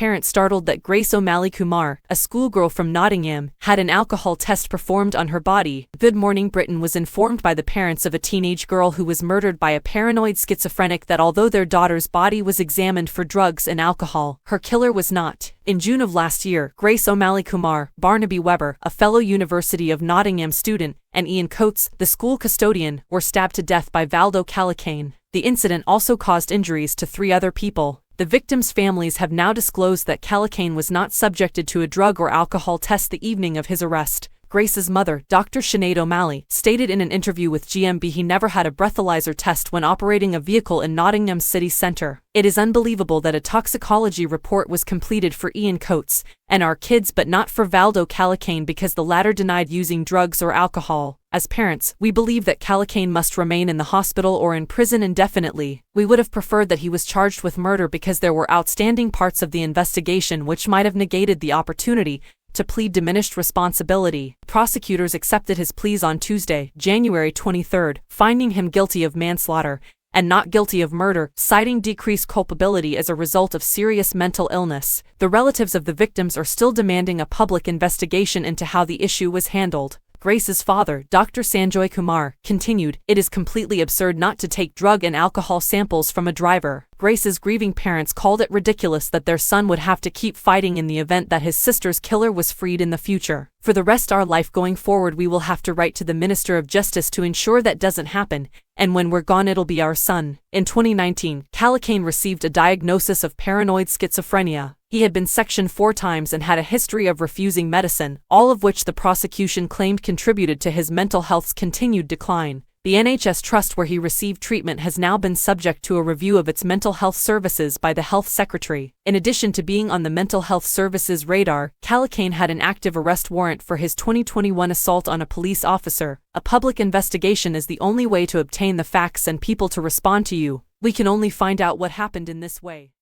parents startled that Grace O'Malley Kumar, a schoolgirl from Nottingham, had an alcohol test performed on her body. Good Morning Britain was informed by the parents of a teenage girl who was murdered by a paranoid schizophrenic that although their daughter's body was examined for drugs and alcohol, her killer was not. In June of last year, Grace O'Malley Kumar, Barnaby Webber, a fellow University of Nottingham student, and Ian Coates, the school custodian, were stabbed to death by Valdo Callacane. The incident also caused injuries to 3 other people. The victims' families have now disclosed that Callacane was not subjected to a drug or alcohol test the evening of his arrest. Grace's mother, Dr. Sinead O'Malley, stated in an interview with GMB he never had a breathalyzer test when operating a vehicle in Nottingham city centre. It is unbelievable that a toxicology report was completed for Ian Coates and our kids but not for Valdo Callacane because the latter denied using drugs or alcohol. As parents, we believe that Callacane must remain in the hospital or in prison indefinitely. We would have preferred that he was charged with murder because there were outstanding parts of the investigation which might have negated the opportunity to plead diminished responsibility. Prosecutors accepted his pleas on Tuesday, January 23, finding him guilty of manslaughter and not guilty of murder, citing decreased culpability as a result of serious mental illness. The relatives of the victims are still demanding a public investigation into how the issue was handled. Grace's father, Dr. Sanjoy Kumar, continued, "It is completely absurd not to take drug and alcohol samples from a driver." Grace's grieving parents called it ridiculous that their son would have to keep fighting in the event that his sister's killer was freed in the future. "For the rest of our life going forward we will have to write to the Minister of Justice to ensure that doesn't happen, and when we're gone it'll be our son." In 2019, Callacane received a diagnosis of paranoid schizophrenia. He had been sectioned 4 times and had a history of refusing medicine, all of which the prosecution claimed contributed to his mental health's continued decline. The NHS trust where he received treatment has now been subject to a review of its mental health services by the Health Secretary. In addition to being on the mental health services radar, Callacane had an active arrest warrant for his 2021 assault on a police officer. A public investigation is the only way to obtain the facts and people to respond to you. We can only find out what happened in this way.